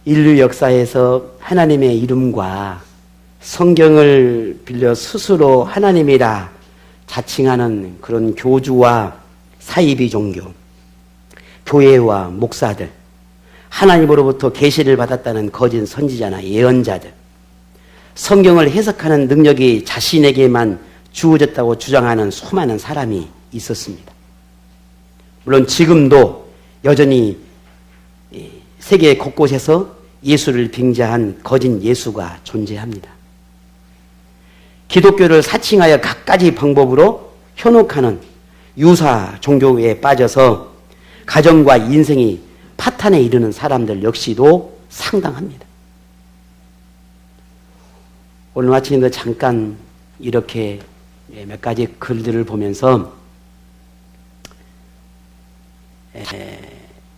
인류 역사에서 하나님의 이름과 성경을 빌려 스스로 하나님이라 자칭하는 그런 교주와 사이비 종교, 교회와 목사들, 하나님으로부터 계시를 받았다는 거짓 선지자나 예언자들, 성경을 해석하는 능력이 자신에게만 주어졌다고 주장하는 수많은 사람이 있었습니다. 물론 지금도 여전히 세계 곳곳에서 예수를 빙자한 거짓 예수가 존재합니다. 기독교를 사칭하여 갖가지 방법으로 현혹하는 유사 종교에 빠져서 가정과 인생이 파탄에 이르는 사람들 역시도 상당합니다. 오늘 아침에도 잠깐 이렇게 몇 가지 글들을 보면서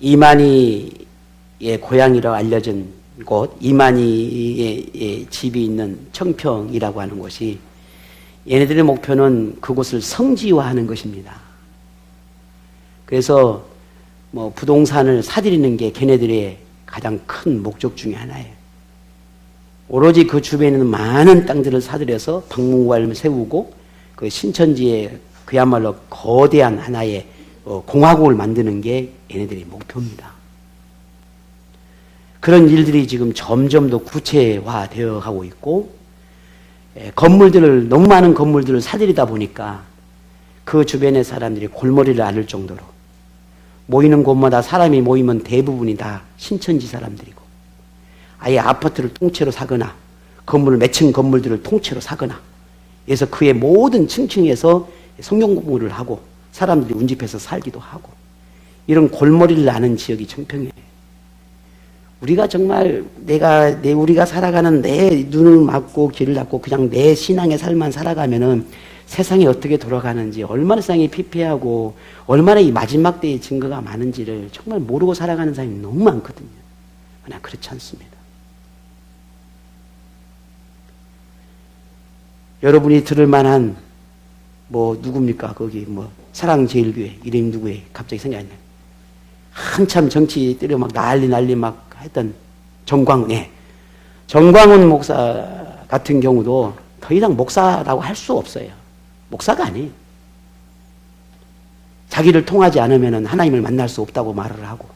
이만희의 고향이라고 알려진 곳, 이만희의 집이 있는 청평이라고 하는 곳이 얘네들의 목표는 그곳을 성지화하는 것입니다. 그래서 부동산을 사들이는 게 걔네들의 가장 큰 목적 중에 하나예요. 오로지 그 주변에 있는 많은 땅들을 사들여서 박물관을 세우고 그 신천지에 그야말로 거대한 하나의 공화국을 만드는 게 얘네들의 목표입니다. 그런 일들이 지금 점점 더 구체화되어 가고 있고, 너무 많은 건물들을 사들이다 보니까 그 주변의 사람들이 골머리를 앓을 정도로 모이는 곳마다 사람이 모이면 대부분이 다 신천지 사람들이고, 아예 아파트를 통째로 사거나 몇 층 건물들을 통째로 사거나 그래서 그의 모든 층층에서 성경 공부를 하고 사람들이 운집해서 살기도 하고, 이런 골머리를 앓는 지역이 청평이에요. 우리가 정말 우리가 살아가는 내 눈을 막고 귀를 닫고 그냥 내 신앙의 삶만 살아가면은 세상이 어떻게 돌아가는지, 얼마나 세상이 피폐하고 얼마나 이 마지막 때의 증거가 많은지를 정말 모르고 살아가는 사람이 너무 많거든요. 그러나 그렇지 않습니다. 여러분이 들을 만한 누굽니까? 거기 사랑제일교회 이름이 누구예요? 갑자기 생각이 안 나요. 한참 정치 때려 막 난리 막 했던 정광훈. 정광훈 목사 같은 경우도 더 이상 목사라고 할 수 없어요. 목사가 아니에요. 자기를 통하지 않으면 하나님을 만날 수 없다고 말을 하고,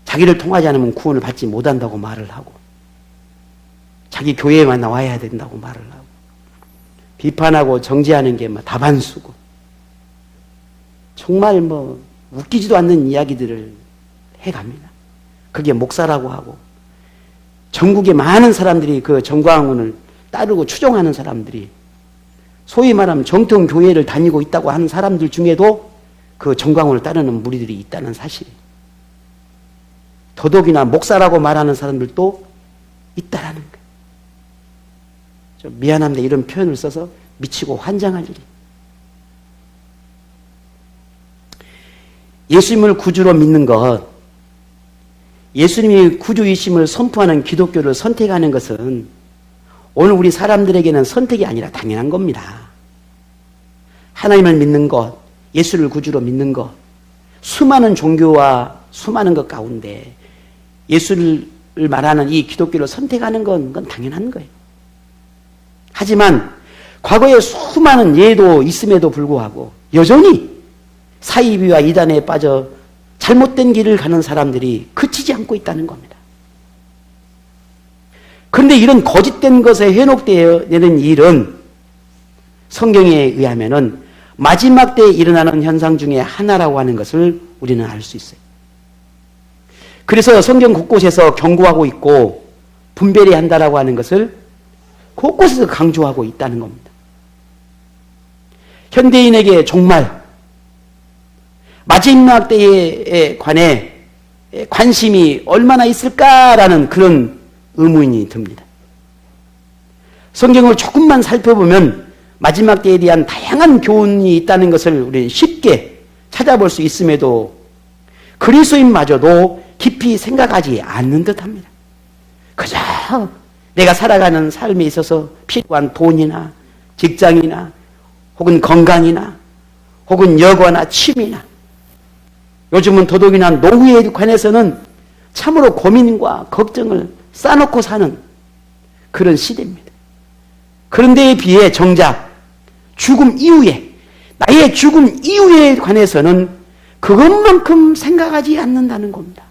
자기를 통하지 않으면 구원을 받지 못한다고 말을 하고, 자기 교회에만 나와야 된다고 말을 하고, 비판하고 정죄하는 게 다반수고, 정말 웃기지도 않는 이야기들을 해갑니다. 그게 목사라고 하고, 전국의 많은 사람들이 그 정광훈을 따르고 추종하는 사람들이, 소위 말하면 정통교회를 다니고 있다고 하는 사람들 중에도 그 정광훈을 따르는 무리들이 있다는 사실이에요. 더더욱이나 목사라고 말하는 사람들도 있다라는 거예요. 좀 미안합니다. 이런 표현을 써서 미치고 환장할 일이. 예수님을 구주로 믿는 것, 예수님이 구주이심을 선포하는 기독교를 선택하는 것은 오늘 우리 사람들에게는 선택이 아니라 당연한 겁니다. 하나님을 믿는 것, 예수를 구주로 믿는 것, 수많은 종교와 수많은 것 가운데 예수를 말하는 이 기독교를 선택하는 그건 당연한 거예요. 하지만 과거에 수많은 예도 있음에도 불구하고 여전히 사이비와 이단에 빠져 잘못된 길을 가는 사람들이 그치지 않고 있다는 겁니다. 그런데 이런 거짓된 것에 현혹되는 일은 성경에 의하면은 마지막 때에 일어나는 현상 중에 하나라고 하는 것을 우리는 알 수 있어요. 그래서 성경 곳곳에서 경고하고 있고 분별해야 한다라고 하는 것을 곳곳에서 강조하고 있다는 겁니다. 현대인에게 정말 마지막 때에 관해 관심이 얼마나 있을까라는 그런 의문이 듭니다. 성경을 조금만 살펴보면 마지막 때에 대한 다양한 교훈이 있다는 것을 우리는 쉽게 찾아볼 수 있음에도 그리스도인마저도 깊이 생각하지 않는 듯합니다. 그저 내가 살아가는 삶에 있어서 필요한 돈이나 직장이나 혹은 건강이나 혹은 여가나 취미나, 요즘은 더더욱이나 노후에 관해서는 참으로 고민과 걱정을 쌓아놓고 사는 그런 시대입니다. 그런데에 비해 정작 죽음 이후에, 나의 죽음 이후에 관해서는 그것만큼 생각하지 않는다는 겁니다.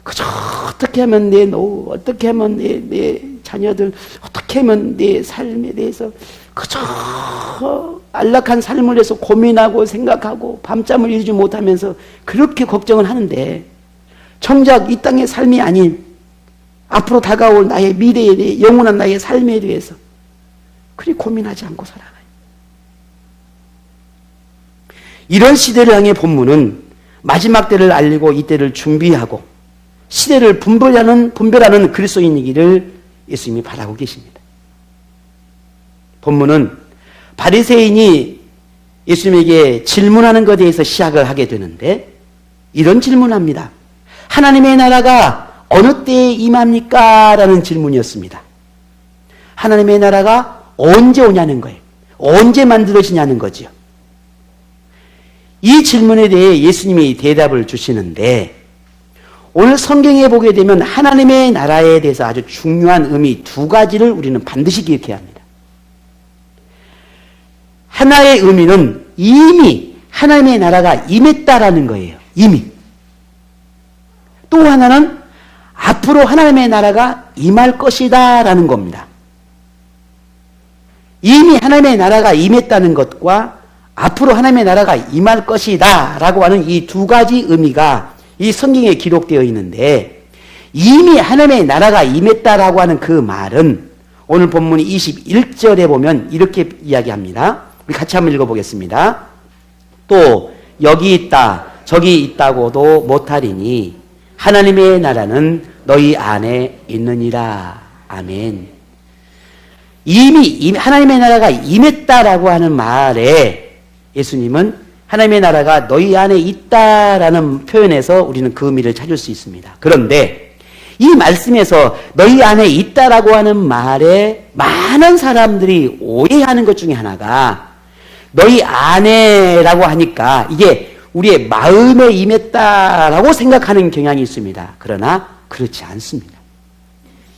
그저 어떻게 하면 내 노후, 어떻게 하면 내 자녀들, 어떻게 하면 내 삶에 대해서 그저 안락한 삶을 위해서 고민하고 생각하고 밤잠을 이루지 못하면서 그렇게 걱정을 하는데, 정작 이 땅의 삶이 아닌 앞으로 다가올 나의 미래에 대해, 영원한 나의 삶에 대해서 그리 고민하지 않고 살아가요. 이런 시대를 향해 본문은 마지막 때를 알리고 이 때를 준비하고 시대를 분별하는 그리스도인이기를 예수님이 바라고 계십니다. 본문은 바리새인이 예수님에게 질문하는 것에 대해서 시작을 하게 되는데, 이런 질문합니다. 하나님의 나라가 어느 때에 임합니까? 라는 질문이었습니다. 하나님의 나라가 언제 오냐는 거예요. 언제 만들어지냐는 거죠. 이 질문에 대해 예수님이 대답을 주시는데, 오늘 성경에 보게 되면 하나님의 나라에 대해서 아주 중요한 의미 두 가지를 우리는 반드시 기억해야 합니다. 하나의 의미는 이미 하나님의 나라가 임했다라는 거예요. 이미. 또 하나는 앞으로 하나님의 나라가 임할 것이다 라는 겁니다. 이미 하나님의 나라가 임했다는 것과 앞으로 하나님의 나라가 임할 것이다 라고 하는 이 두 가지 의미가 이 성경에 기록되어 있는데, 이미 하나님의 나라가 임했다라고 하는 그 말은 오늘 본문 21절에 보면 이렇게 이야기합니다. 우리 같이 한번 읽어보겠습니다. 또 여기 있다 저기 있다고도 못하리니 하나님의 나라는 너희 안에 있느니라. 아멘. 이미 하나님의 나라가 임했다라고 하는 말에 예수님은 하나님의 나라가 너희 안에 있다라는 표현에서 우리는 그 의미를 찾을 수 있습니다. 그런데 이 말씀에서 너희 안에 있다라고 하는 말에 많은 사람들이 오해하는 것 중에 하나가, 너희 안에라고 하니까 이게 우리의 마음에 임했다라고 생각하는 경향이 있습니다. 그러나 그렇지 않습니다.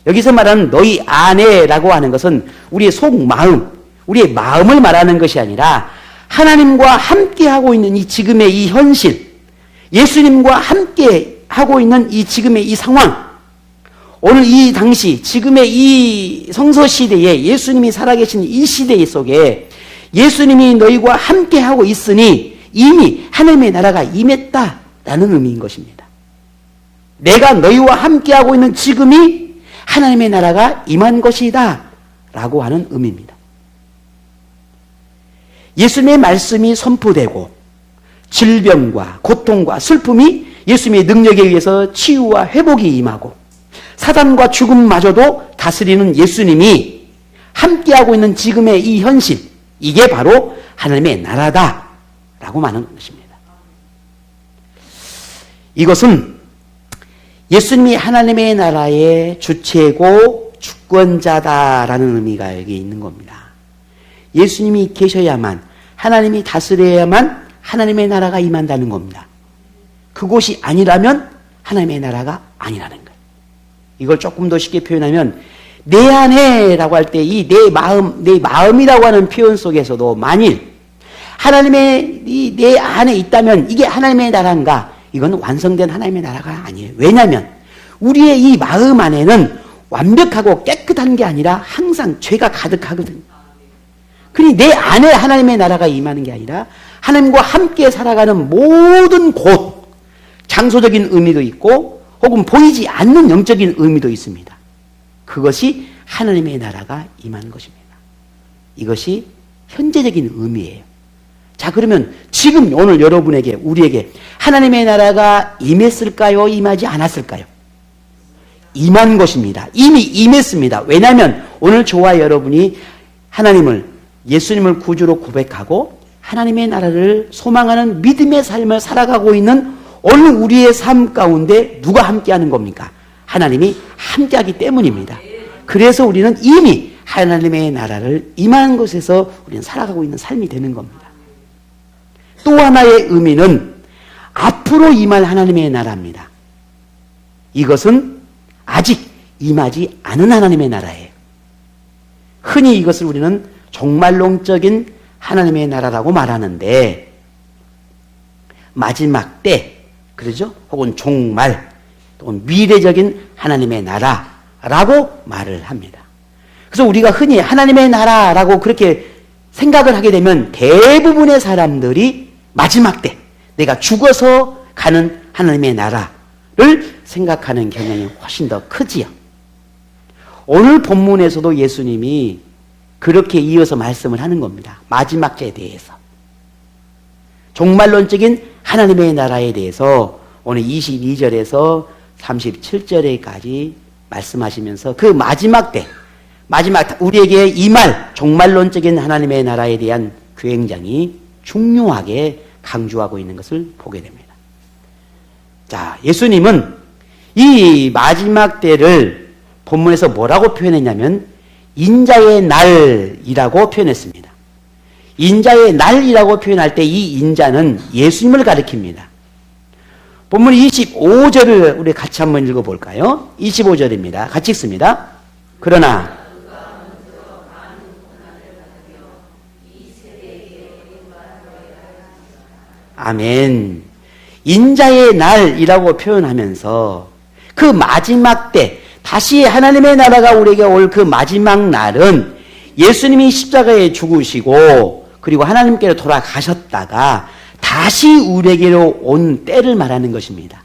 여기서 말하는 너희 안에라고 하는 것은 우리의 속마음, 우리의 마음을 말하는 것이 아니라 하나님과 함께 하고 있는 이 지금의 이 현실, 예수님과 함께 하고 있는 이 지금의 이 상황, 오늘 이 당시 지금의 이 성서 시대에 예수님이 살아계신 이 시대 속에 예수님이 너희와 함께 하고 있으니 이미 하나님의 나라가 임했다라는 의미인 것입니다. 내가 너희와 함께 하고 있는 지금이 하나님의 나라가 임한 것이다 라고 하는 의미입니다. 예수님의 말씀이 선포되고 질병과 고통과 슬픔이 예수님의 능력에 의해서 치유와 회복이 임하고 사단과 죽음마저도 다스리는 예수님이 함께하고 있는 지금의 이 현실, 이게 바로 하나님의 나라다라고 말하는 것입니다. 이것은 예수님이 하나님의 나라의 주체고 주권자다라는 의미가 여기 있는 겁니다. 예수님이 계셔야만, 하나님이 다스려야만 하나님의 나라가 임한다는 겁니다. 그곳이 아니라면 하나님의 나라가 아니라는 거예요. 이걸 조금 더 쉽게 표현하면 내 안에라고 할 때 이 내 마음이라고 하는 표현 속에서도 만일 하나님의 이 내 안에 있다면 이게 하나님의 나라인가? 이건 완성된 하나님의 나라가 아니에요. 왜냐하면 우리의 이 마음 안에는 완벽하고 깨끗한 게 아니라 항상 죄가 가득하거든요. 그러니 내 안에 하나님의 나라가 임하는 게 아니라 하나님과 함께 살아가는 모든 곳, 장소적인 의미도 있고 혹은 보이지 않는 영적인 의미도 있습니다. 그것이 하나님의 나라가 임하는 것입니다. 이것이 현재적인 의미예요. 자, 그러면 지금 오늘 여러분에게, 우리에게 하나님의 나라가 임했을까요? 임하지 않았을까요? 임한 것입니다. 이미 임했습니다. 왜냐하면 오늘 저와 여러분이 하나님을, 예수님을 구주로 고백하고 하나님의 나라를 소망하는 믿음의 삶을 살아가고 있는 오늘 우리의 삶 가운데 누가 함께하는 겁니까? 하나님이 함께하기 때문입니다. 그래서 우리는 이미 하나님의 나라를 임한 곳에서 우리는 살아가고 있는 삶이 되는 겁니다. 또 하나의 의미는 앞으로 임할 하나님의 나라입니다. 이것은 아직 임하지 않은 하나님의 나라예요. 흔히 이것을 우리는 종말론적인 하나님의 나라라고 말하는데, 마지막 때, 그러죠? 혹은 종말, 또는 미래적인 하나님의 나라라고 말을 합니다. 그래서 우리가 흔히 하나님의 나라라고 그렇게 생각을 하게 되면 대부분의 사람들이 마지막 때 내가 죽어서 가는 하나님의 나라를 생각하는 경향이 훨씬 더 크지요. 오늘 본문에서도 예수님이 그렇게 이어서 말씀을 하는 겁니다. 마지막 때에 대해서. 종말론적인 하나님의 나라에 대해서 오늘 22절에서 37절에까지 말씀하시면서 그 마지막 때, 우리에게 임할 종말론적인 하나님의 나라에 대한 굉장히 중요하게 강조하고 있는 것을 보게 됩니다. 자, 예수님은 이 마지막 때를 본문에서 뭐라고 표현했냐면 인자의 날이라고 표현했습니다. 인자의 날이라고 표현할 때 이 인자는 예수님을 가리킵니다. 본문 25절을 우리 같이 한번 읽어볼까요? 25절입니다. 같이 읽습니다. 그러나 아멘. 인자의 날이라고 표현하면서 그 마지막 때, 다시 하나님의 나라가 우리에게 올 그 마지막 날은 예수님이 십자가에 죽으시고 그리고 하나님께로 돌아가셨다가 다시 우리에게로 온 때를 말하는 것입니다.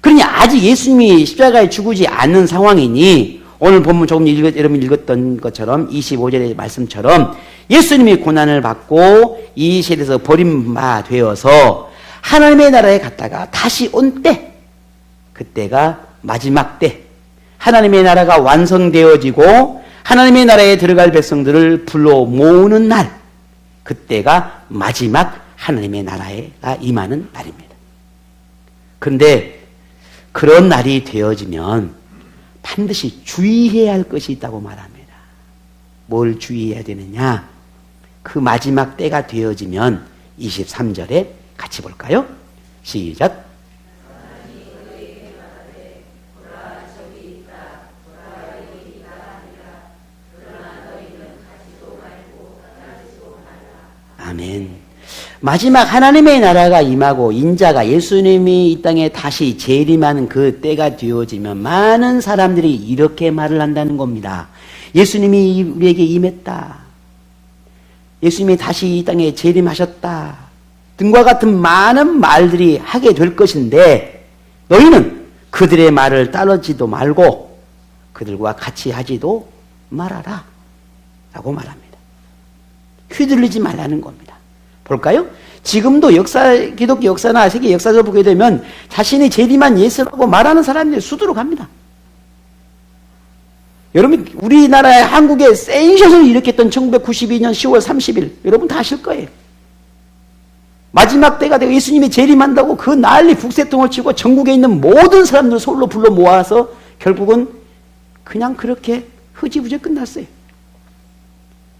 그러니 아직 예수님이 십자가에 죽지 않는 상황이니 오늘 본문 조금 여러분 읽었던 것처럼 25절의 말씀처럼 예수님이 고난을 받고 이 세대에서 버림바 되어서 하나님의 나라에 갔다가 다시 온 때, 그때가 마지막 때, 하나님의 나라가 완성되어지고 하나님의 나라에 들어갈 백성들을 불러 모으는 날, 그때가 마지막 하나님의 나라가 임하는 날입니다. 그런데 그런 날이 되어지면 반드시 주의해야 할 것이 있다고 말합니다. 뭘 주의해야 되느냐? 그 마지막 때가 되어지면 23절에 같이 볼까요? 시작. 아멘. 마지막 하나님의 나라가 임하고 인자가 예수님이 이 땅에 다시 재림하는 그 때가 되어지면 많은 사람들이 이렇게 말을 한다는 겁니다. 예수님이 우리에게 임했다. 예수님이 다시 이 땅에 재림하셨다. 등과 같은 많은 말들이 하게 될 것인데 너희는 그들의 말을 따르지도 말고 그들과 같이 하지도 말아라 라고 말합니다. 휘둘리지 말라는 겁니다. 볼까요? 지금도 기독교 역사나 세계 역사를 보게 되면 자신이 재림한 예수라고 말하는 사람들이 수두룩합니다. 여러분, 우리나라의 한국에 센셔스를 일으켰던 1992년 10월 30일 여러분 다 아실 거예요. 마지막 때가 되고 예수님이 재림한다고 그 난리 북새통을 치고 전국에 있는 모든 사람들을 서울로 불러 모아서 결국은 그냥 그렇게 흐지부지 끝났어요.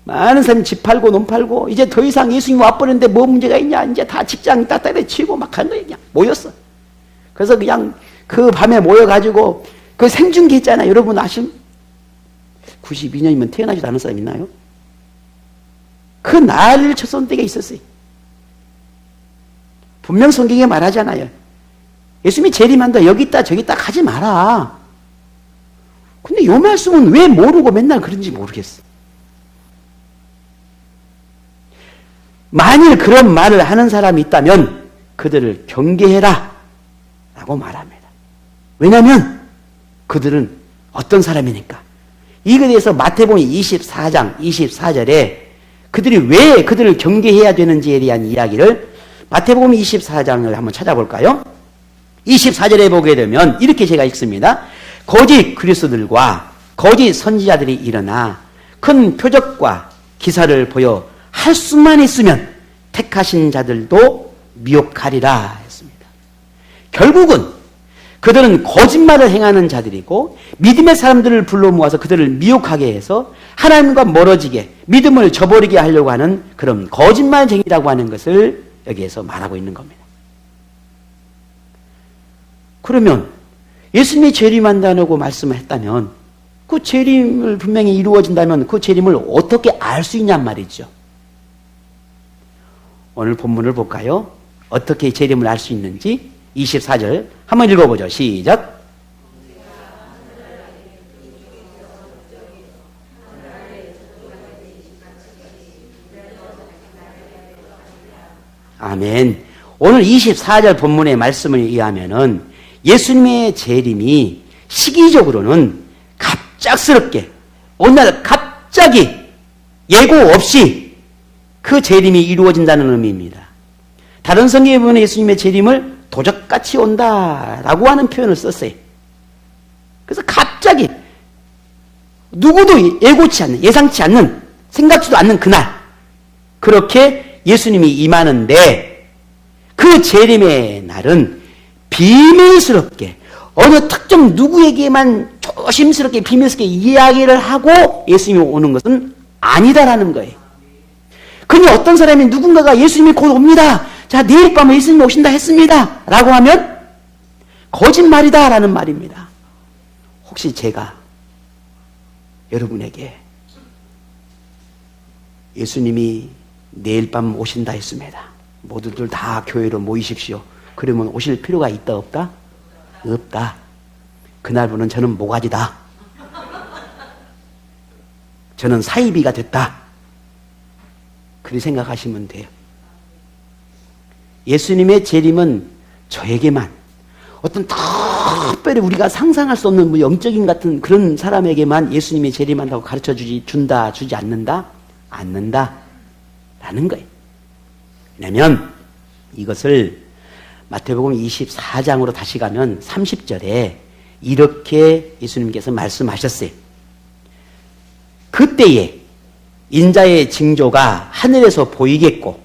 많은 사람이 집 팔고 논 팔고 이제 더 이상 예수님 와버렸는데 뭐 문제가 있냐, 이제 다 직장 따따리 치고 막 한 거예요. 그냥 모였어. 그래서 그냥 그 밤에 모여가지고 그 생중계 있잖아요. 여러분 아심? 92년이면 태어나지도 않은 사람 있나요? 그 난리를 쳤던 때가 있었어요. 분명 성경에 말하잖아요. 예수님이 재림한다, 여기 있다 저기 있다 가지 마라. 근데 이 말씀은 왜 모르고 맨날 그런지 모르겠어. 만일 그런 말을 하는 사람이 있다면 그들을 경계해라 라고 말합니다. 왜냐하면 그들은 어떤 사람이니까. 이거에 대해서 마태복음 24장 24절에 그들이 왜 그들을 경계해야 되는지에 대한 이야기를 마태복음 24장을 한번 찾아볼까요? 24절에 보게 되면 이렇게 제가 읽습니다. 거짓 그리스도들과 거짓 선지자들이 일어나 큰 표적과 기사를 보여 할 수만 있으면 택하신 자들도 미혹하리라 했습니다. 결국은 그들은 거짓말을 행하는 자들이고 믿음의 사람들을 불러 모아서 그들을 미혹하게 해서 하나님과 멀어지게 믿음을 저버리게 하려고 하는 그런 거짓말쟁이라고 하는 것을 여기에서 말하고 있는 겁니다. 그러면 예수님이 재림한다고 말씀을 했다면 그 재림을 분명히 이루어진다면 그 재림을 어떻게 알 수 있냔 말이죠. 오늘 본문을 볼까요? 어떻게 재림을 알 수 있는지 24절 한번 읽어보죠. 시작. 아멘. 오늘 24절 본문의 말씀을 의하면은 예수님의 재림이 시기적으로는 갑작스럽게 어느 날 갑자기 예고 없이 그 재림이 이루어진다는 의미입니다. 다른 성경에 보면 예수님의 재림을 도적같이 온다라고 하는 표현을 썼어요. 그래서 갑자기 누구도 예고치 않는, 예상치 않는, 생각지도 않는 그날 그렇게 예수님이 임하는데 그 재림의 날은 비밀스럽게 어느 특정 누구에게만 조심스럽게 비밀스럽게 이야기를 하고 예수님이 오는 것은 아니다라는 거예요. 그니 어떤 사람이 누군가가 예수님이 곧 옵니다. 자, 내일 밤에 예수님이 오신다 했습니다. 라고 하면 거짓말이다 라는 말입니다. 혹시 제가 여러분에게 예수님이 내일 밤 오신다 했습니다. 모두들 다 교회로 모이십시오. 그러면 오실 필요가 있다 없다? 없다. 그날부는 저는 모가지다. 저는 사이비가 됐다. 그렇게 생각하시면 돼요. 예수님의 재림은 저에게만 어떤 특별히 우리가 상상할 수 없는 영적인 같은 그런 사람에게만 예수님이 재림한다고 가르쳐 준다, 주지 않는다? 않는다. 라는 거예요. 왜냐면 이것을 마태복음 24장으로 다시 가면 30절에 이렇게 예수님께서 말씀하셨어요. 그때에 인자의 징조가 하늘에서 보이겠고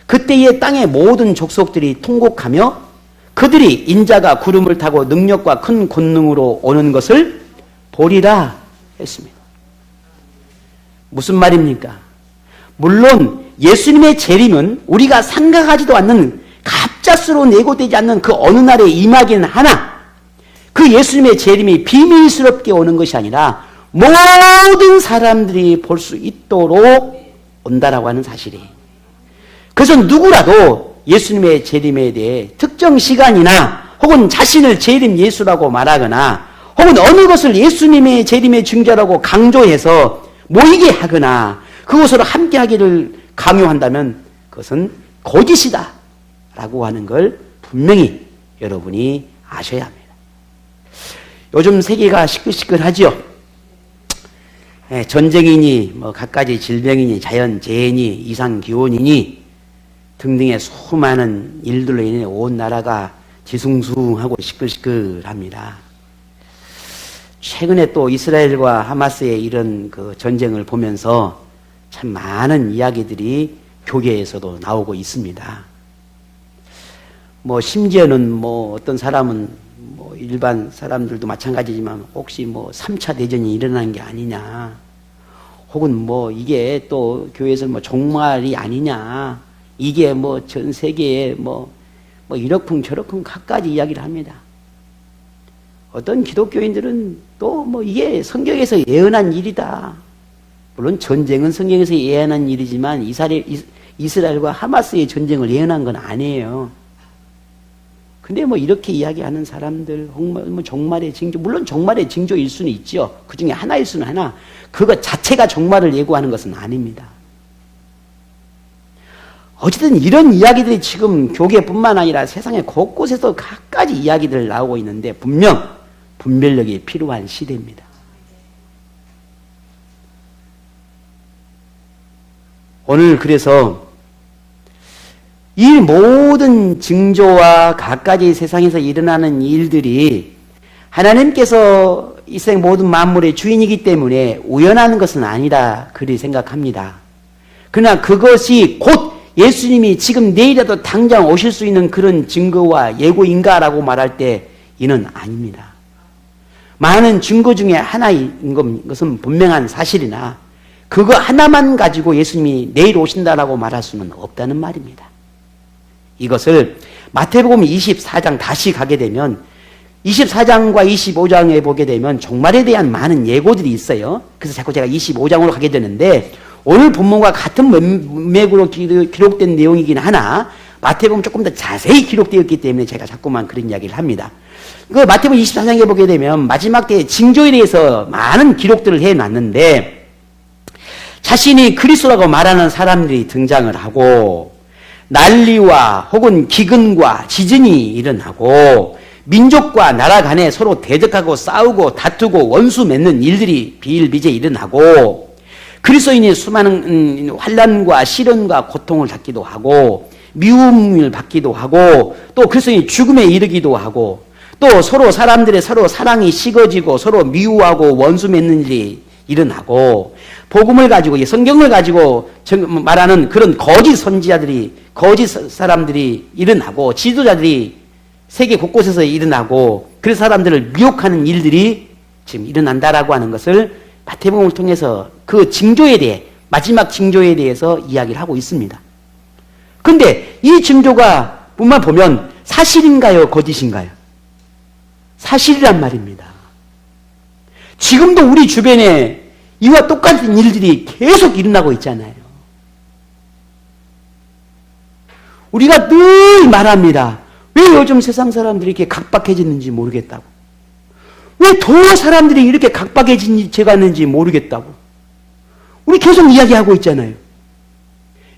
그때에 땅의 모든 족속들이 통곡하며 그들이 인자가 구름을 타고 능력과 큰 권능으로 오는 것을 보리라 했습니다. 무슨 말입니까? 물론 예수님의 재림은 우리가 생각하지도 않는 갑작스러운 예고되지 않는 그 어느 날에 임하기는 하나 그 예수님의 재림이 비밀스럽게 오는 것이 아니라 모든 사람들이 볼 수 있도록 온다라고 하는 사실이에요. 그래서 누구라도 예수님의 재림에 대해 특정 시간이나 혹은 자신을 재림 예수라고 말하거나 혹은 어느 것을 예수님의 재림의 증거라고 강조해서 모이게 하거나 그것으로 함께 하기를 강요한다면 그것은 거짓이다 라고 하는 걸 분명히 여러분이 아셔야 합니다. 요즘 세계가 시끌시끌하지요. 전쟁이니 뭐 갖가지 질병이니 자연재해니 이상기온이니 등등의 수많은 일들로 인해 온 나라가 뒤숭숭하고 시끌시끌합니다. 최근에 또 이스라엘과 하마스의 이런 그 전쟁을 보면서 참 많은 이야기들이 교계에서도 나오고 있습니다. 뭐 심지어는 뭐 어떤 사람은 뭐 일반 사람들도 마찬가지지만 혹시 뭐 3차 대전이 일어난 게 아니냐, 혹은 뭐 이게 또 교회에서 뭐 종말이 아니냐, 이게 뭐 전 세계에 뭐 이러쿵저러쿵 갖가지 이야기를 합니다. 어떤 기독교인들은 또 뭐 이게 성경에서 예언한 일이다. 물론 전쟁은 성경에서 예언한 일이지만 이스라엘과 하마스의 전쟁을 예언한 건 아니에요. 근데 뭐 이렇게 이야기하는 사람들, 뭐 종말의 징조, 물론 종말의 징조일 수는 있죠. 그 중에 하나일 수는 하나, 그것 자체가 종말을 예고하는 것은 아닙니다. 어쨌든 이런 이야기들이 지금 교계뿐만 아니라 세상의 곳곳에서 갖가지 이야기들 나오고 있는데 분별력이 필요한 시대입니다. 오늘 그래서 이 모든 징조와 갖가지 세상에서 일어나는 일들이 하나님께서 이 세상 모든 만물의 주인이기 때문에 우연한 것은 아니다 그리 생각합니다. 그러나 그것이 곧 예수님이 지금 내일이라도 당장 오실 수 있는 그런 증거와 예고인가라고 말할 때 이는 아닙니다. 많은 증거 중에 하나인 것은 분명한 사실이나 그거 하나만 가지고 예수님이 내일 오신다라고 말할 수는 없다는 말입니다. 이것을 마태복음 24장 다시 가게 되면 24장과 25장에 보게 되면 종말에 대한 많은 예고들이 있어요. 그래서 자꾸 제가 25장으로 가게 되는데 오늘 본문과 같은 맥으로 기록된 내용이긴 하나 마태복음 조금 더 자세히 기록되었기 때문에 제가 자꾸만 그런 이야기를 합니다. 그 마태복음 24장에 보게 되면 마지막 때의 징조에 대해서 많은 기록들을 해놨는데 자신이 그리스도라고 말하는 사람들이 등장을 하고 난리와 혹은 기근과 지진이 일어나고 민족과 나라 간에 서로 대적하고 싸우고 다투고 원수 맺는 일들이 비일비재 일어나고 그리스도인이 수많은 환난과 시련과 고통을 받기도 하고 미움을 받기도 하고 또 그리스도인이 죽음에 이르기도 하고 또 서로 사람들의 서로 사랑이 식어지고 서로 미워하고 원수 맺는 일이 일어나고 복음을 가지고 성경을 가지고 말하는 그런 거짓 선지자들이 거짓 사람들이 일어나고 지도자들이 세계 곳곳에서 일어나고 그 사람들을 미혹하는 일들이 지금 일어난다라고 하는 것을 마태복음을 통해서 그 징조에 대해 마지막 징조에 대해서 이야기를 하고 있습니다. 그런데 이 징조가 뿐만 보면 사실인가요? 거짓인가요? 사실이란 말입니다. 지금도 우리 주변에 이와 똑같은 일들이 계속 일어나고 있잖아요. 우리가 늘 말합니다. 왜 요즘 세상 사람들이 이렇게 각박해졌는지 모르겠다고. 왜 더 사람들이 이렇게 각박해졌는지 모르겠다고. 우리 계속 이야기하고 있잖아요.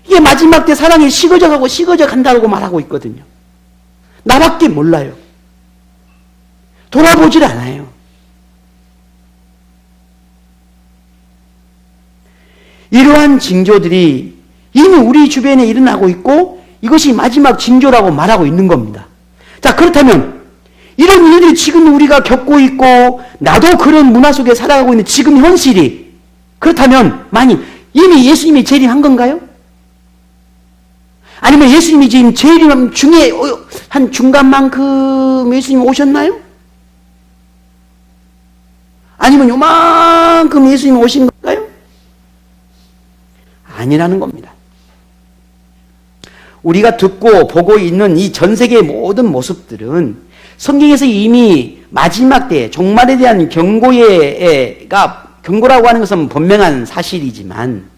이게 마지막 때 사랑이 식어져가고 식어져 간다고 말하고 있거든요. 나밖에 몰라요. 돌아보질 않아요. 이러한 징조들이 이미 우리 주변에 일어나고 있고 이것이 마지막 징조라고 말하고 있는 겁니다. 자, 그렇다면 이런 일들이 지금 우리가 겪고 있고 나도 그런 문화 속에 살아가고 있는 지금 현실이 그렇다면 만일 이미 예수님이 재림한 건가요? 아니면 예수님이 지금 재림 중에 한 중간만큼 예수님 오셨나요? 아니면 요만큼 예수님 오신 건가요? 아니라는 겁니다. 우리가 듣고 보고 있는 이 전 세계의 모든 모습들은 성경에서 이미 마지막 때 종말에 대한 경고라고 하는 것은 분명한 사실이지만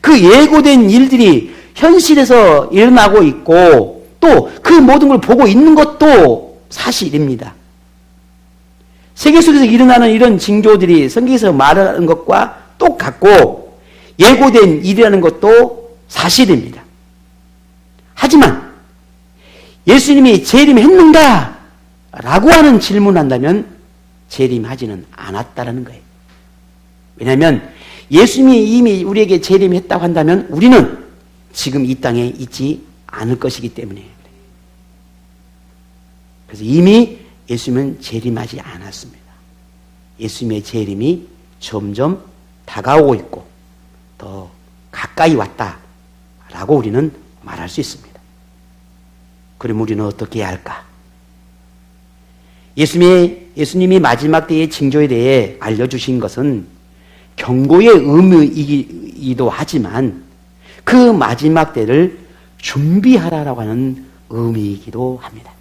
그 예고된 일들이 현실에서 일어나고 있고 또 그 모든 걸 보고 있는 것도 사실입니다. 세계 속에서 일어나는 이런 징조들이 성경에서 말하는 것과 똑같고 예고된 일이라는 것도 사실입니다. 하지만 예수님이 재림했는가? 라고 하는 질문을 한다면 재림하지는 않았다라는 거예요. 왜냐하면 예수님이 이미 우리에게 재림했다고 한다면 우리는 지금 이 땅에 있지 않을 것이기 때문에 그래서 이미 예수님은 재림하지 않았습니다. 예수님의 재림이 점점 다가오고 있고 더 가까이 왔다라고 우리는 말할 수 있습니다. 그럼 우리는 어떻게 해야 할까? 예수님이 마지막 때의 징조에 대해 알려주신 것은 경고의 의미이기도 하지만 그 마지막 때를 준비하라라고 하는 의미이기도 합니다.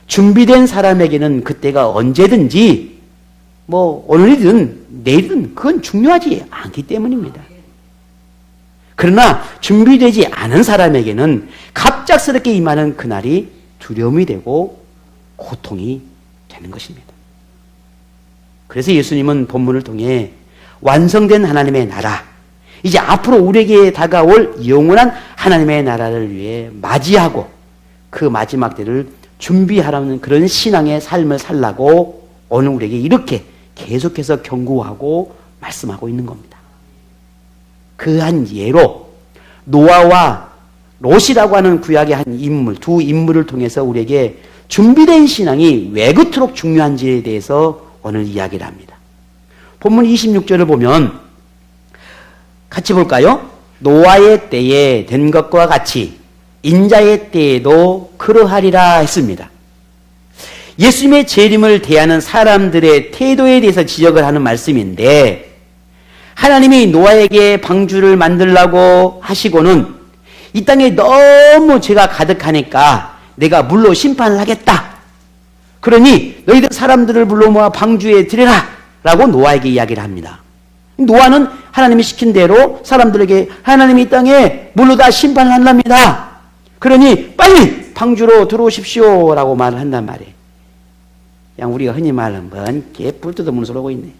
준비된 사람에게는 그때가 언제든지 오늘이든 내일이든 그건 중요하지 않기 때문입니다. 그러나 준비되지 않은 사람에게는 갑작스럽게 임하는 그날이 두려움이 되고 고통이 되는 것입니다. 그래서 예수님은 본문을 통해 완성된 하나님의 나라, 이제 앞으로 우리에게 다가올 영원한 하나님의 나라를 위해 맞이하고 그 마지막 때를 준비하라는 그런 신앙의 삶을 살라고 오늘 우리에게 이렇게 계속해서 경고하고 말씀하고 있는 겁니다. 그 한 예로 노아와 롯이라고 하는 구약의 한 인물, 두 인물을 통해서 우리에게 준비된 신앙이 왜 그토록 중요한지에 대해서 오늘 이야기를 합니다. 본문 26절을 보면 같이 볼까요? 노아의 때에 된 것과 같이 인자의 때에도 그러하리라 했습니다. 예수님의 재림을 대하는 사람들의 태도에 대해서 지적을 하는 말씀인데 하나님이 노아에게 방주를 만들라고 하시고는 이 땅에 너무 죄가 가득하니까 내가 물로 심판을 하겠다 그러니 너희들 사람들을 불러 모아 방주에 들여라 라고 노아에게 이야기를 합니다. 노아는 하나님이 시킨 대로 사람들에게 하나님이 이 땅에 물로 다 심판을 한답니다. 그러니 빨리 방주로 들어오십시오 라고 말을 한단 말이에요. 그냥 우리가 흔히 말하는 뭔 개뿔 뜯어먹는 소리 하고 있네.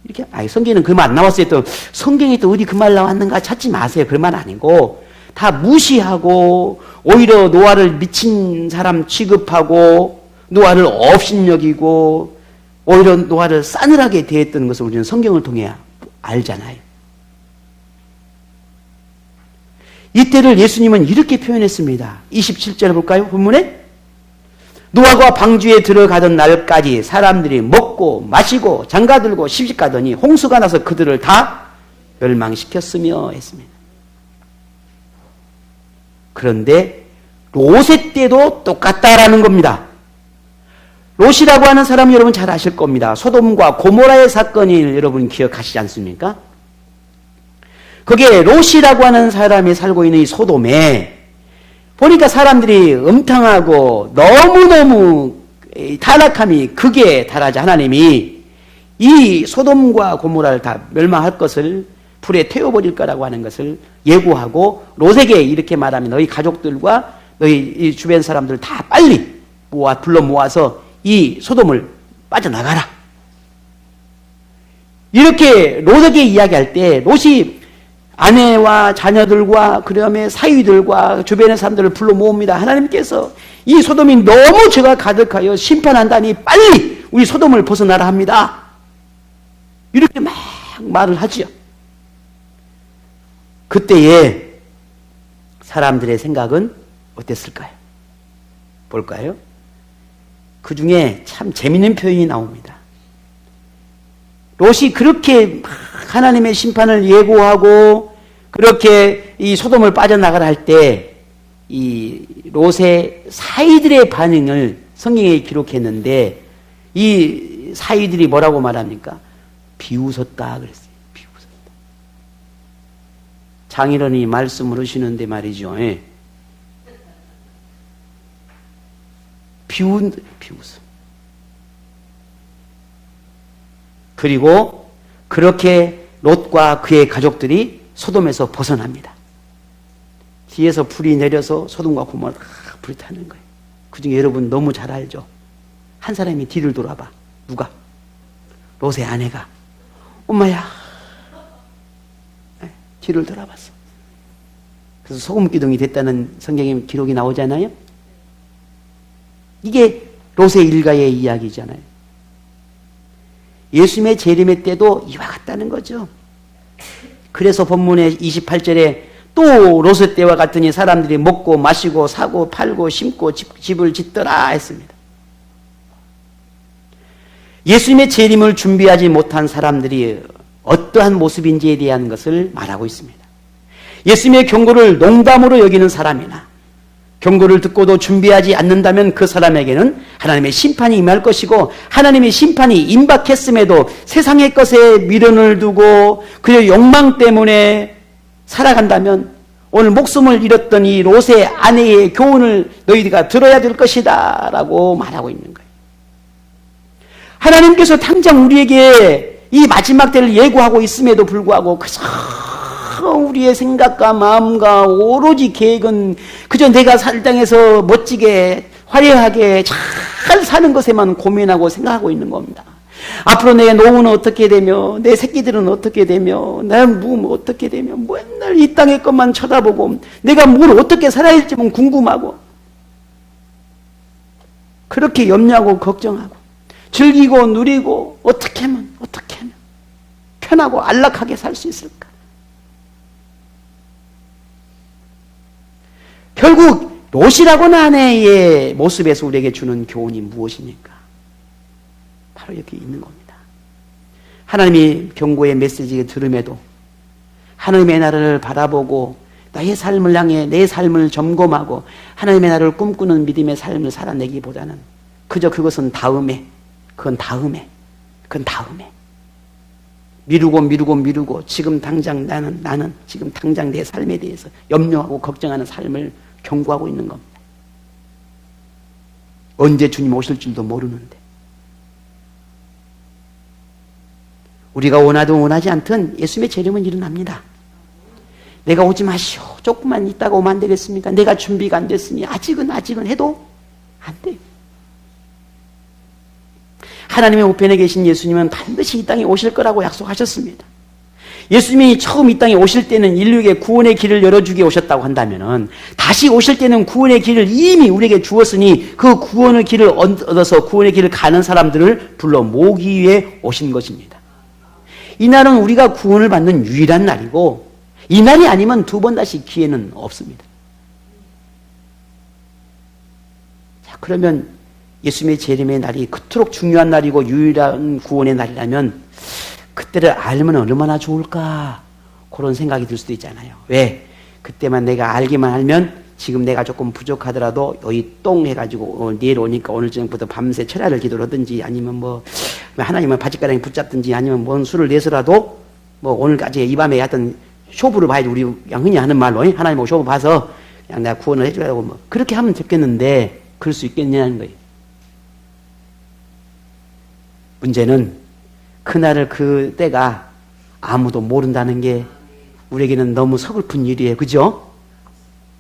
이렇게, 성경에는 그 말 안 나왔어요. 또 성경에 또 어디 그 말 나왔는가 찾지 마세요. 그 말 아니고 다 무시하고 오히려 노아를 미친 사람 취급하고 노아를 업신여기고 오히려 노아를 싸늘하게 대했던 것을 우리는 성경을 통해 알잖아요. 이때를 예수님은 이렇게 표현했습니다. 27절 볼까요? 본문에 노아가 방주에 들어가던 날까지 사람들이 먹고 마시고 장가들고 시집가더니 홍수가 나서 그들을 다 멸망시켰으며 했습니다. 그런데 롯의 때도 똑같다라는 겁니다. 롯이라고 하는 사람 여러분 잘 아실 겁니다. 소돔과 고모라의 사건을 여러분 기억하시지 않습니까? 거기에 롯이라고 하는 사람이 살고 있는 이 소돔에 보니까 사람들이 음탕하고 너무너무 타락함이 극에 달하자 하나님이 이 소돔과 고모라를 다 멸망할 것을 불에 태워버릴 거라고 하는 것을 예고하고 롯에게 이렇게 말하면 너희 가족들과 너희 이 주변 사람들 다 빨리 불러 모아서 이 소돔을 빠져나가라. 이렇게 롯에게 이야기할 때 롯이 아내와 자녀들과 그다음에 사위들과 주변의 사람들을 불러 모읍니다. 하나님께서 이 소돔이 너무 죄가 가득하여 심판한다니 빨리 우리 소돔을 벗어나라 합니다. 이렇게 막 말을 하지요. 그때에 사람들의 생각은 어땠을까요? 볼까요? 그 중에 참 재미있는 표현이 나옵니다. 롯이 그렇게 하나님의 심판을 예고하고 그렇게 이 소돔을 빠져나가라 할 때 이 롯의 사위들의 반응을 성경에 기록했는데 이 사위들이 뭐라고 말합니까? 비웃었다 그랬어요. 비웃었다. 장인어른이 말씀을 하시는데 말이죠. 예. 비웃어. 그리고 그렇게 롯과 그의 가족들이 소돔에서 벗어납니다. 뒤에서 불이 내려서 소돔과 고모라 불이 타는 거예요. 그중에 여러분 너무 잘 알죠? 한 사람이 뒤를 돌아봐. 누가? 롯의 아내가. 엄마야. 뒤를 돌아봤어. 그래서 소금 기둥이 됐다는 성경의 기록이 나오잖아요. 이게 롯의 일가의 이야기잖아요. 예수님의 재림의 때도 이와 같다는 거죠. 그래서 본문의 28절에 또 롯의 때와 같으니 사람들이 먹고 마시고 사고 팔고 심고 집을 짓더라 했습니다. 예수님의 재림을 준비하지 못한 사람들이 어떠한 모습인지에 대한 것을 말하고 있습니다. 예수님의 경고를 농담으로 여기는 사람이나 경고를 듣고도 준비하지 않는다면 그 사람에게는 하나님의 심판이 임할 것이고 하나님의 심판이 임박했음에도 세상의 것에 미련을 두고 그의 욕망 때문에 살아간다면 오늘 목숨을 잃었던 이 롯의 아내의 교훈을 너희가 들어야 될 것이다 라고 말하고 있는 거예요. 하나님께서 당장 우리에게 이 마지막 때를 예고하고 있음에도 불구하고 그저 우리의 생각과 마음과 오로지 계획은 그저 내가 살 땅에서 멋지게 화려하게 잘 사는 것에만 고민하고 생각하고 있는 겁니다. 앞으로 내 노후는 어떻게 되며 내 새끼들은 어떻게 되며 나는 뭐 어떻게 되며 맨날 이 땅의 것만 쳐다보고 내가 뭘 어떻게 살아야 할지만 궁금하고 그렇게 염려하고 걱정하고 즐기고 누리고 어떻게 하면 편하고 안락하게 살 수 있을까? 결국 롯이라고는 아내의 모습에서 우리에게 주는 교훈이 무엇입니까? 바로 여기 있는 겁니다. 하나님이 경고의 메시지를 들음에도 하나님의 나라를 바라보고 나의 삶을 향해 내 삶을 점검하고 하나님의 나라를 꿈꾸는 믿음의 삶을 살아내기보다는 그저 그것은 다음에 미루고 지금 당장 나는 지금 당장 내 삶에 대해서 염려하고 걱정하는 삶을 경고하고 있는 겁니다. 언제 주님 오실 줄도 모르는데. 우리가 원하든 원하지 않든 예수님의 재림은 일어납니다. 내가 오지 마시오. 조금만 있다가 오면 안 되겠습니까? 내가 준비가 안 됐으니 아직은 해도 안 돼요. 하나님의 우편에 계신 예수님은 반드시 이 땅에 오실 거라고 약속하셨습니다. 예수님이 처음 이 땅에 오실 때는 인류에게 구원의 길을 열어주기 오셨다고 한다면 다시 오실 때는 구원의 길을 이미 우리에게 주었으니 그 구원의 길을 얻어서 구원의 길을 가는 사람들을 불러 모으기 위해 오신 것입니다. 이날은 우리가 구원을 받는 유일한 날이고 이 날이 아니면 두 번 다시 기회는 없습니다. 자, 그러면 예수님의 재림의 날이 그토록 중요한 날이고 유일한 구원의 날이라면 그때를 알면 얼마나 좋을까 그런 생각이 들 수도 있잖아요. 왜? 그때만 내가 알기만 하면 지금 내가 조금 부족하더라도 여기 똥 해가지고 내일 오니까 오늘 저녁부터 밤새 철야를 기도를 하든지 아니면 뭐 하나님은 바짓가랑이 붙잡든지 아니면 뭔 수를 내서라도 뭐 오늘까지 이 밤에 하여튼 쇼부를 봐야지. 우리 그냥 흔히 하는 말로 하나님하고 쇼부 봐서 그냥 내가 구원을 해주려고 뭐 그렇게 하면 좋겠는데 그럴 수 있겠냐는 거예요. 문제는 그날을 그 때가 아무도 모른다는 게 우리에게는 너무 서글픈 일이에요. 그죠?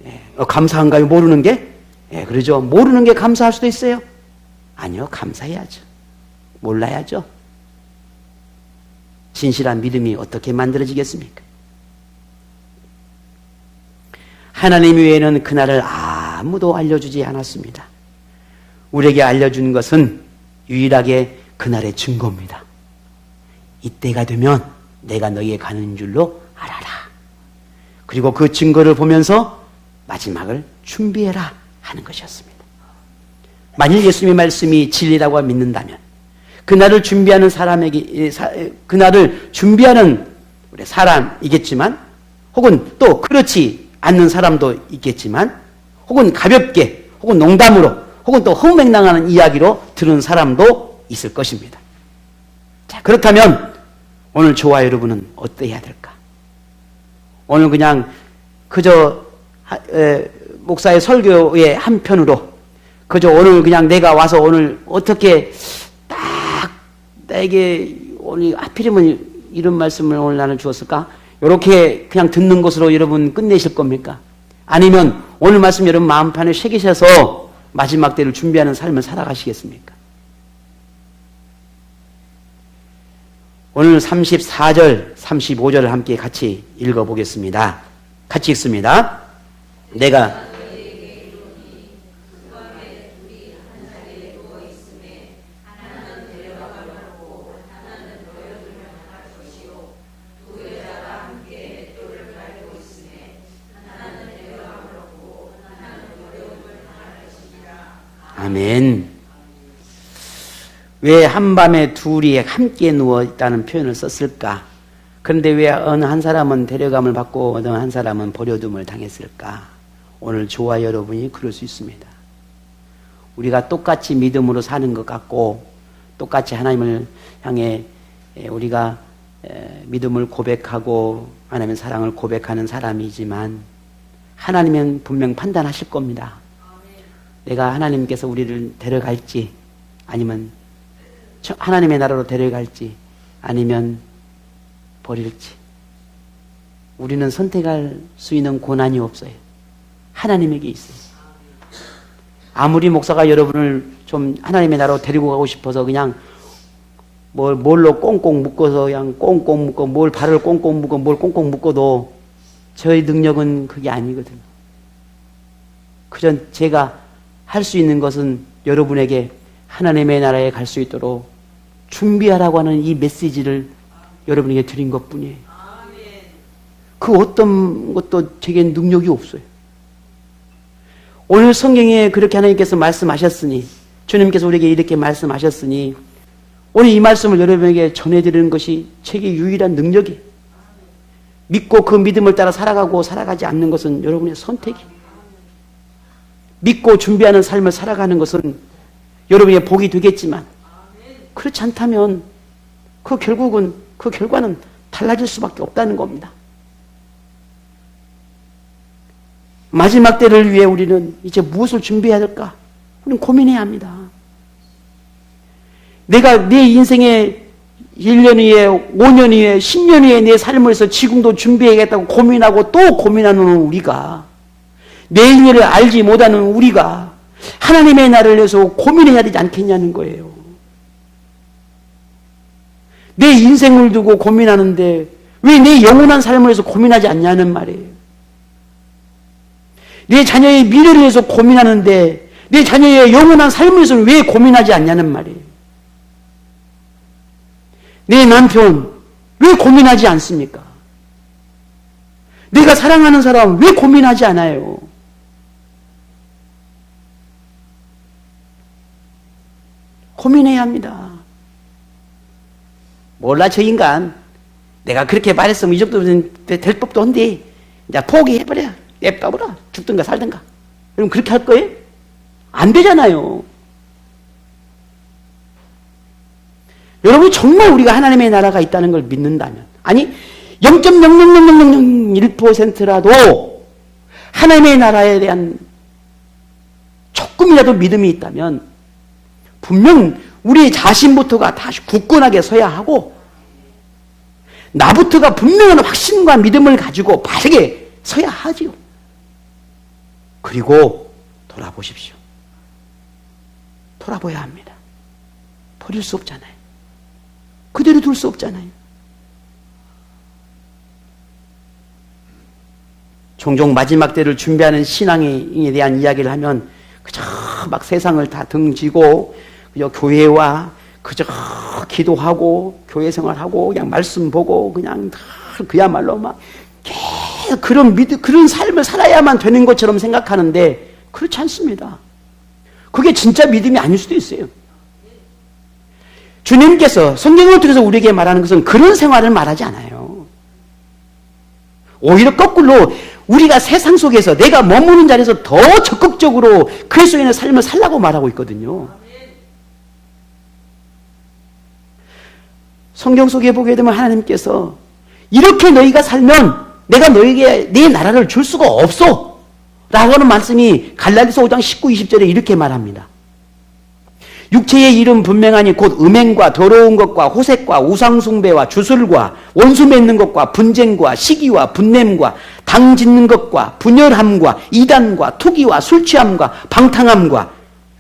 예, 감사한가요? 모르는 게? 예, 그러죠. 모르는 게 감사할 수도 있어요. 아니요, 감사해야죠. 몰라야죠. 진실한 믿음이 어떻게 만들어지겠습니까? 하나님 외에는 그날을 아무도 알려주지 않았습니다. 우리에게 알려준 것은 유일하게 그날의 증거입니다. 이때가 되면 내가 너희에 가는 줄로 알아라. 그리고 그 증거를 보면서 마지막을 준비해라 하는 것이었습니다. 만일 예수님의 말씀이 진리라고 믿는다면 그날을 준비하는 사람에게 그날을 준비하는 우리 사람이겠지만 혹은 또 그렇지 않는 사람도 있겠지만 혹은 가볍게 혹은 농담으로 혹은 또 허무맹랑하는 이야기로 들은 사람도 있을 것입니다. 자, 그렇다면 오늘 저와 여러분은 어떠해야 될까? 오늘 그냥 그저 목사의 설교의 한편으로 그저 오늘 그냥 내가 와서 오늘 어떻게 딱 나에게 오늘 하필이면 이런 말씀을 오늘 나는 주었을까? 이렇게 그냥 듣는 것으로 여러분 끝내실 겁니까? 아니면 오늘 말씀 여러분 마음판에 새기셔서 마지막 때를 준비하는 삶을 살아가시겠습니까? 오늘 34절, 35절을 함께 같이 읽어보겠습니다. 같이 읽습니다. 내가 아멘. 왜 한밤에 둘이 함께 누워 있다는 표현을 썼을까? 그런데 왜 어느 한 사람은 데려감을 받고 어느 한 사람은 버려둠을 당했을까? 오늘 저와 여러분이 그럴 수 있습니다. 우리가 똑같이 믿음으로 사는 것 같고 똑같이 하나님을 향해 우리가 믿음을 고백하고 하나님의 사랑을 고백하는 사람이지만 하나님은 분명 판단하실 겁니다. 내가 하나님께서 우리를 데려갈지 아니면 하나님의 나라로 데려갈지 아니면 버릴지 우리는 선택할 수 있는 권한이 없어요. 하나님에게 있어요. 아무리 목사가 여러분을 좀 하나님의 나라로 데리고 가고 싶어서 그냥 뭘로 꽁꽁 묶어서 그냥 꽁꽁 묶어 뭘 발을 꽁꽁 묶어 뭘 꽁꽁 묶어도 저의 능력은 그게 아니거든요. 그저 제가 할 수 있는 것은 여러분에게 하나님의 나라에 갈 수 있도록 준비하라고 하는 이 메시지를 여러분에게 드린 것뿐이에요. 그 어떤 것도 제게 능력이 없어요. 오늘 성경에 그렇게 하나님께서 말씀하셨으니 주님께서 우리에게 이렇게 말씀하셨으니 오늘 이 말씀을 여러분에게 전해드리는 것이 제게 유일한 능력이에요. 믿고 그 믿음을 따라 살아가고 살아가지 않는 것은 여러분의 선택이에요. 믿고 준비하는 삶을 살아가는 것은 여러분의 복이 되겠지만 그렇지 않다면 그 결과는 달라질 수밖에 없다는 겁니다. 마지막 때를 위해 우리는 이제 무엇을 준비해야 될까? 우리는 고민해야 합니다. 내가 내 인생의 1년 후에, 5년 후에, 10년 후에 내 삶을 위해서 지금도 준비해야겠다고 고민하고 또 고민하는 우리가, 내일을 알지 못하는 우리가 하나님의 나라를 위해서 고민해야 되지 않겠냐는 거예요. 내 인생을 두고 고민하는데 왜 내 영원한 삶을 위해서 고민하지 않냐는 말이에요. 내 자녀의 미래를 위해서 고민하는데 내 자녀의 영원한 삶을 위해서 왜 고민하지 않냐는 말이에요. 내 남편 왜 고민하지 않습니까? 내가 사랑하는 사람 왜 고민하지 않아요? 고민해야 합니다. 몰라 저 인간 내가 그렇게 말했으면 이 정도면 될 법도 한데 이제 포기해버려. 냅둬버려. 죽든가 살든가. 그럼 그렇게 할 거예요? 안 되잖아요. 여러분 정말 우리가 하나님의 나라가 있다는 걸 믿는다면, 아니 0.00001%라도 하나님의 나라에 대한 조금이라도 믿음이 있다면 분명 우리 자신부터가 다시 굳건하게 서야 하고 나부터가 분명한 확신과 믿음을 가지고 바르게 서야 하지요. 그리고 돌아보십시오. 돌아봐야 합니다. 버릴 수 없잖아요. 그대로 둘 수 없잖아요. 종종 마지막 때를 준비하는 신앙에 대한 이야기를 하면 그저 막 세상을 다 등지고 그저 교회와 그저 기도하고 교회 생활하고 그냥 말씀 보고 그냥 다 그야말로 막 그런 삶을 살아야만 되는 것처럼 생각하는데 그렇지 않습니다. 그게 진짜 믿음이 아닐 수도 있어요. 주님께서 성경을 통해서 우리에게 말하는 것은 그런 생활을 말하지 않아요. 오히려 거꾸로 우리가 세상 속에서 내가 머무는 자리에서 더 적극적으로 그리스도인의 삶을 살라고 말하고 있거든요. 성경 속에 보게 되면 하나님께서 이렇게 너희가 살면 내가 너희에게 내 나라를 줄 수가 없어 라고 하는 말씀이 갈라디아서 5장 19, 20절에 이렇게 말합니다. 육체의 일은 분명하니 곧 음행과 더러운 것과 호색과 우상숭배와 주술과 원수 맺는 것과 분쟁과 시기와 분냄과 당 짓는 것과 분열함과 이단과 투기와 술취함과 방탕함과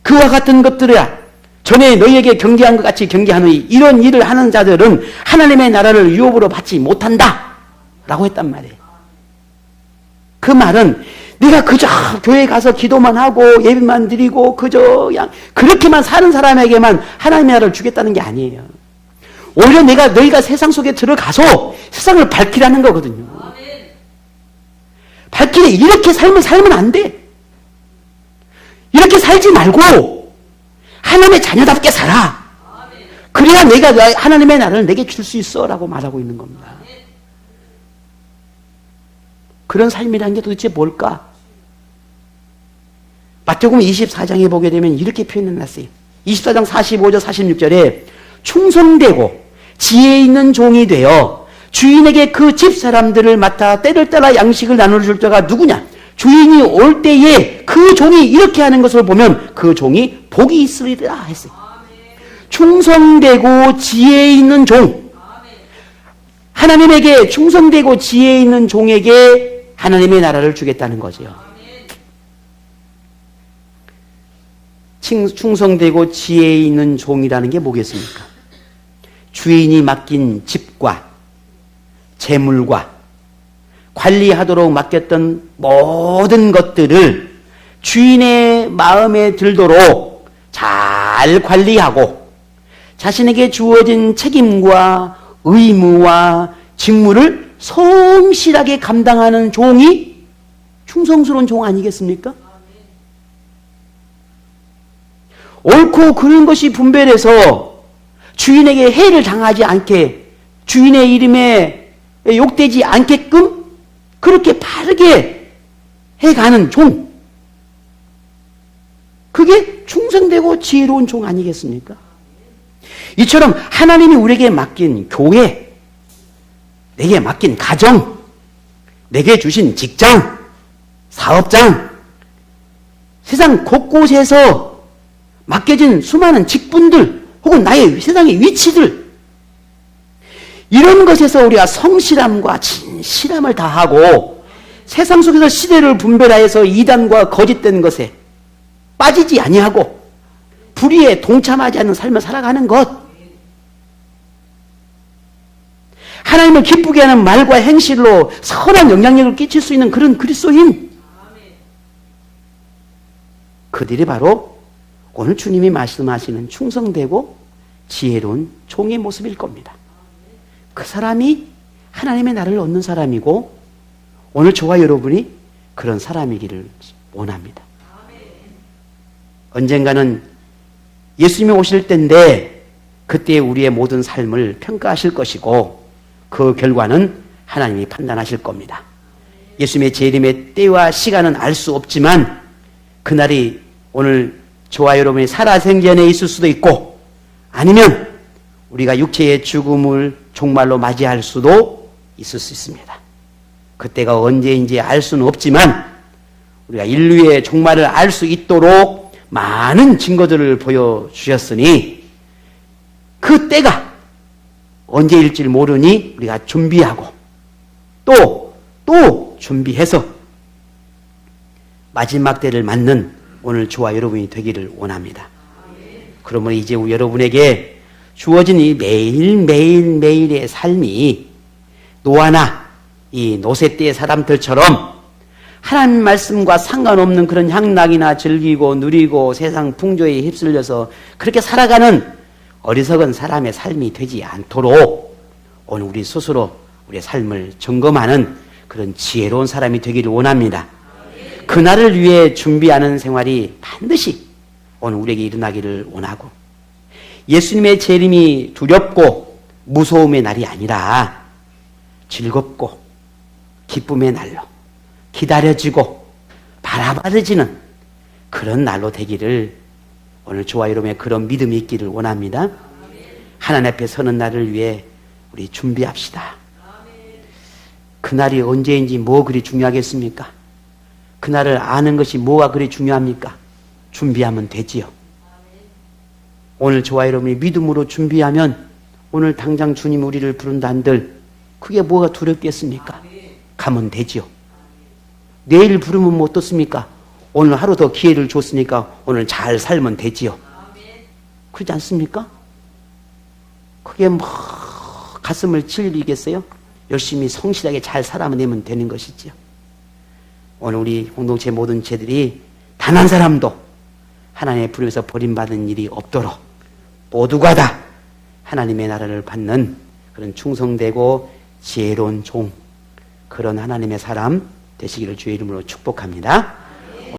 그와 같은 것들이야. 전에 너희에게 경계한 것 같이 경계하노니 이런 일을 하는 자들은 하나님의 나라를 유업으로 받지 못한다 라고 했단 말이에요. 그 말은 내가 그저 교회 가서 기도만 하고 예배만 드리고 그저 그냥 그렇게만 사는 사람에게만 하나님의 나라를 주겠다는 게 아니에요. 오히려 너희가 세상 속에 들어가서 세상을 밝히라는 거거든요. 밝히래. 이렇게 삶을 살면 안 돼. 이렇게 살지 말고 하나님의 자녀답게 살아. 그래야 내가 하나님의 나라를 내게 줄 수 있어 라고 말하고 있는 겁니다. 그런 삶이라는 게 도대체 뭘까? 마태복음 24장에 보게 되면 이렇게 표현해놨어요. 24장 45절 46절에 충성되고 지혜 있는 종이 되어 주인에게 그 집사람들을 맡아 때를 따라 양식을 나눠줄 자가 누구냐? 주인이 올 때에 그 종이 이렇게 하는 것을 보면 그 종이 복이 있으리라 했어요. 충성되고 지혜 있는 종. 하나님에게 충성되고 지혜 있는 종에게 하나님의 나라를 주겠다는 거죠. 충성되고 지혜 있는 종이라는 게 뭐겠습니까? 주인이 맡긴 집과 재물과 관리하도록 맡겼던 모든 것들을 주인의 마음에 들도록 잘 관리하고 자신에게 주어진 책임과 의무와 직무를 성실하게 감당하는 종이 충성스러운 종 아니겠습니까? 옳고 그른 것이 분별해서 주인에게 해를 당하지 않게 주인의 이름에 욕되지 않게끔 그렇게 바르게 해가는 종. 그게 충성되고 지혜로운 종 아니겠습니까? 이처럼 하나님이 우리에게 맡긴 교회, 내게 맡긴 가정, 내게 주신 직장, 사업장, 세상 곳곳에서 맡겨진 수많은 직분들 혹은 나의 세상의 위치들, 이런 것에서 우리가 성실함과 진실함을 다하고 세상 속에서 시대를 분별하여서 이단과 거짓된 것에 빠지지 아니하고 불의에 동참하지 않는 삶을 살아가는 것, 하나님을 기쁘게 하는 말과 행실로 선한 영향력을 끼칠 수 있는 그런 그리스도인, 그들이 바로 오늘 주님이 말씀하시는 충성되고 지혜로운 종의 모습일 겁니다. 그 사람이 하나님의 나라를 얻는 사람이고 오늘 저와 여러분이 그런 사람이기를 원합니다. 언젠가는 예수님이 오실 때인데 그때 우리의 모든 삶을 평가하실 것이고 그 결과는 하나님이 판단하실 겁니다. 예수님의 재림의 때와 시간은 알 수 없지만 그날이 오늘 저와 여러분이 살아생전에 있을 수도 있고 아니면 우리가 육체의 죽음을 종말로 맞이할 수도 있을 수 있습니다. 그때가 언제인지 알 수는 없지만 우리가 인류의 종말을 알 수 있도록 많은 증거들을 보여주셨으니 그 때가 언제일지 모르니 우리가 준비하고 또 준비해서 마지막 때를 맞는 오늘 저와 여러분이 되기를 원합니다. 그러면 이제 여러분에게 주어진 이 매일매일의 삶이 노아나 이 노세 때의 사람들처럼 하나님 말씀과 상관없는 그런 향락이나 즐기고 누리고 세상 풍조에 휩쓸려서 그렇게 살아가는 어리석은 사람의 삶이 되지 않도록 오늘 우리 스스로 우리의 삶을 점검하는 그런 지혜로운 사람이 되기를 원합니다. 그날을 위해 준비하는 생활이 반드시 오늘 우리에게 일어나기를 원하고 예수님의 재림이 두렵고 무서움의 날이 아니라 즐겁고 기쁨의 날로 기다려지고 바라봐지는 그런 날로 되기를 오늘 저와 여러분의 그런 믿음이 있기를 원합니다. 하나님 앞에 서는 날을 위해 우리 준비합시다. 그날이 언제인지 뭐 그리 중요하겠습니까? 그날을 아는 것이 뭐가 그리 중요합니까? 준비하면 되지요. 오늘 저와 여러분이 믿음으로 준비하면 오늘 당장 주님 우리를 부른다 한들 그게 뭐가 두렵겠습니까? 가면 되지요. 내일 부르면 뭐 어떻습니까? 오늘 하루 더 기회를 줬으니까 오늘 잘 살면 되지요. 그렇지 않습니까? 그게 뭐 가슴을 찔리겠어요? 열심히 성실하게 잘 살아내면 되는 것이지요. 오늘 우리 공동체 모든 제들이 단 한 사람도 하나님의 부름에서 버림받은 일이 없도록 모두가 다 하나님의 나라를 받는 그런 충성되고 지혜로운 종, 그런 하나님의 사람 되시기를 주의 이름으로 축복합니다.